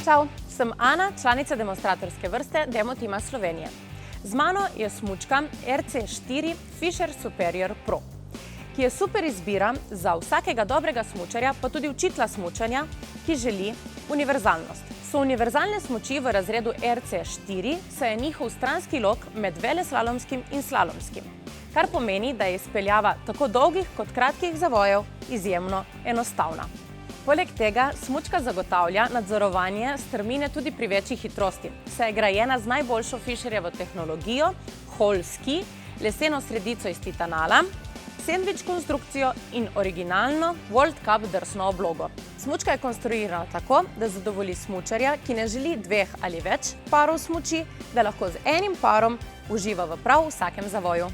Čau, sem Ana, članica demonstratorske vrste Demo tima Slovenije. Z mano je smučka RC4 Fischer Superior Pro, ki je super izbira za vsakega dobrega smučarja, pa tudi učitelja smučanja, ki želi univerzalnost. So univerzalne smuči v razredu RC4, saj je njihov stranski lok med veleslalomskim in slalomskim, kar pomeni, da je izpeljava tako dolgih kot kratkih zavojev izjemno enostavna. Poleg tega smučka zagotavlja nadzorovanje strmine tudi pri večji hitrosti, saj je grajena z najboljšo Fischerjevo tehnologijo, Hall Ski, leseno sredico iz titanala, sendvič konstrukcijo in originalno World Cup drsno oblogo. Smučka je konstruirana tako, da zadovolji smučarja, ki ne želi 2 ali več parov smuči, da lahko z enim parom uživa v prav vsakem zavoju.